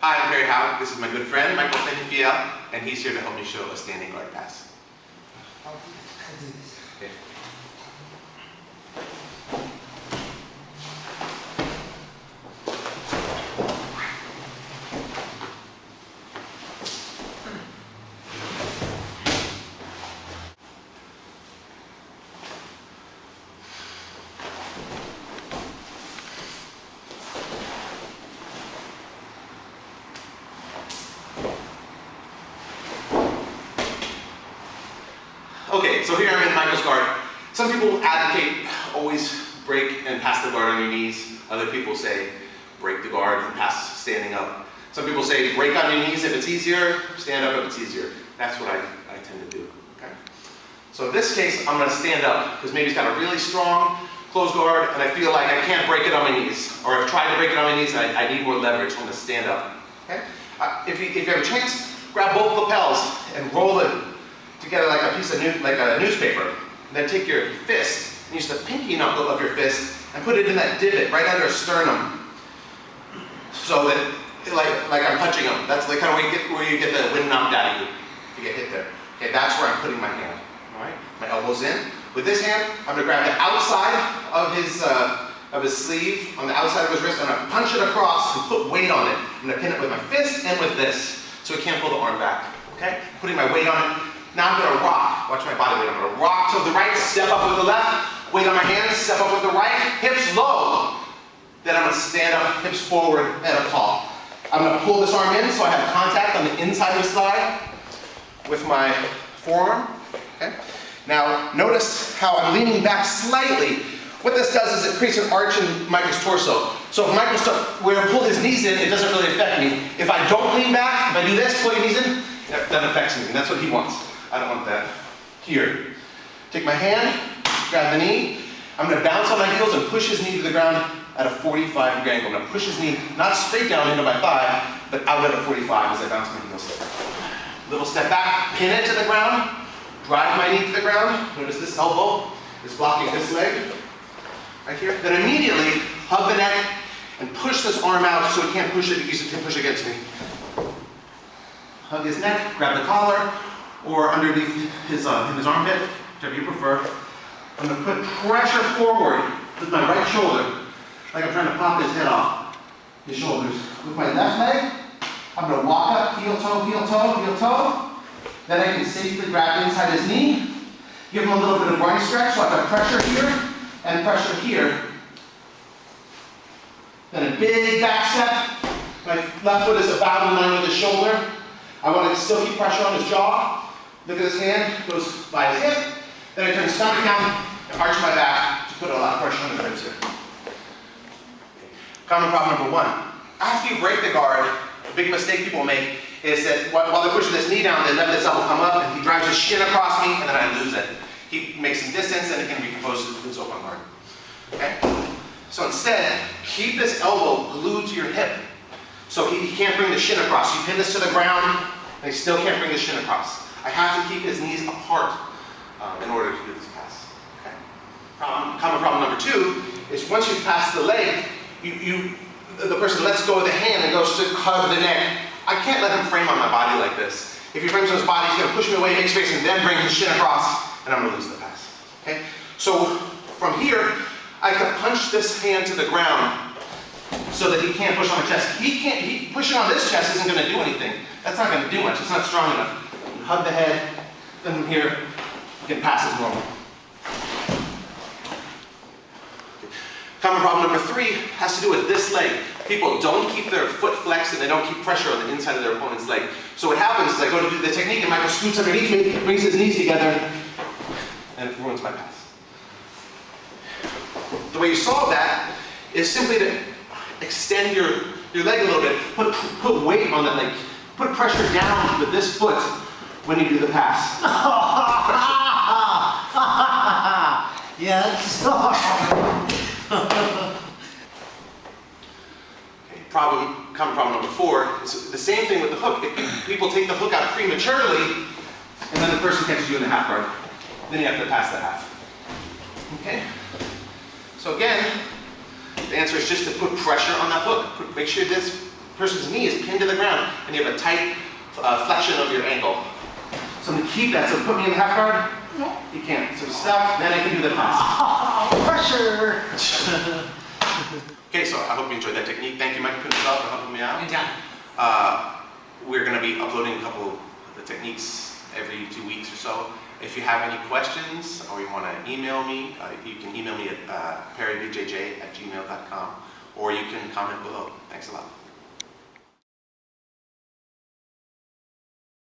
Hi, I'm Hauck. This is my good friend, Michael, and he's here to help me show a standing guard pass. I'll do this. Okay. Okay, so here I'm in Michael's guard. Some people advocate always break and pass the guard on your knees. Other people say break the guard and pass standing up. Some people say break on your knees if it's easier, stand up if it's easier. That's what I tend to do. Okay? So in this case, I'm going to stand up because maybe he's got a really strong closed guard and I feel like I can't break it on my knees. Or I've tried to break it on my knees and I need more leverage. I'm going to stand up. Okay? If you have a chance, grab both lapels and roll it together like a piece of a newspaper. And then take your fist and use the pinky knuckle of your fist and put it in that divot right under his sternum, so that like I'm punching him. That's the kind of where you get the wind knocked out of you if you get hit there. Okay, that's where I'm putting my hand. All right, my elbow's in. With this hand, I'm gonna grab the outside of his sleeve, on the outside of his wrist. I'm gonna punch it across and put weight on it. I'm gonna pin it with my fist and with this, so he can't pull the arm back. Okay, putting my weight on it. Now I'm going to rock. Watch my body weight. I'm going to rock to the right, step up with the left, weight on my hands, step up with the right, hips low. Then I'm going to stand up, hips forward, and a call. I'm going to pull this arm in so I have contact on the inside of the thigh with my forearm. Okay? Now notice how I'm leaning back slightly. What this does is it creates an arch in Michael's torso. So if Michael's where I pull his knees in, it doesn't really affect me. If I don't lean back, if I do this, pull your knees in, that affects me, and that's what he wants. I don't want that. Here. Take my hand, grab the knee. I'm going to bounce on my heels and push his knee to the ground at a 45-degree angle. I'm going to push his knee, not straight down into my thigh, but out at a 45 as I bounce my heels. Little step back, pin it to the ground, drive my knee to the ground. Notice this elbow is blocking this leg. Right here. Then immediately hug the neck and push this arm out so he can't push it because he can push against me. Hug his neck, grab the collar, or underneath his armpit, whichever you prefer. I'm going to put pressure forward with my right shoulder, like I'm trying to pop his head off his shoulders. With my left leg, I'm going to walk up, heel toe, heel toe, heel toe. Then I can safely grab inside his knee, give him a little bit of groin stretch, so I've got pressure here and pressure here. Then a big back step. My left foot is about in line with his shoulder. I want to still keep pressure on his jaw. Look at his hand, goes by his hip. Then I turn stomach down and arch my back to put a lot of pressure on the ribs here. Common problem number one. After you break the guard, a big mistake people make is that while they're pushing this knee down, they let this elbow come up and he drives his shin across me and then I lose it. He makes some distance and it can recompose to his open guard. Okay? So instead, keep this elbow glued to your hip so he can't bring the shin across. You pin this to the ground and he still can't bring the shin across. I have to keep his knees apart in order to do this pass. Okay? Common problem number two is once you've passed the leg, the person lets go of the hand and goes to hug the neck. I can't let him frame on my body like this. If he frames on his body, he's going to push me away, make space, and then bring his shin across, and I'm going to lose the pass. Okay? So from here, I can punch this hand to the ground so that he can't push on my chest. Pushing on this chest isn't going to do anything. That's not going to do much. It's not strong enough. Hug the head, then from here, you can pass as normal. Common problem number three has to do with this leg. People don't keep their foot flexed and they don't keep pressure on the inside of their opponent's leg. So what happens is I go to do the technique and Michael scoots underneath me, brings his knees together, and it ruins my pass. The way you solve that is simply to extend your leg a little bit, put weight on that leg, put pressure down with this foot when you do the pass. Yes. Common problem number four is the same thing with the hook. If people take the hook out prematurely, and then the person catches you in the half guard, then you have to pass the half. Okay? So again, the answer is just to put pressure on that hook. Make sure this person's knee is pinned to the ground and you have a tight flexion of your ankle. So I'm gonna keep that. So put me in the half guard. You can't. So stop, then I can do the pass. Pressure. Okay, so I hope you enjoyed that technique. Thank you, Mike, for helping me out. Anytime. We're going to be uploading a couple of the techniques every 2 weeks or so. If you have any questions or you want to email me, you can email me at perrybjj@gmail.com or you can comment below. Thanks a lot.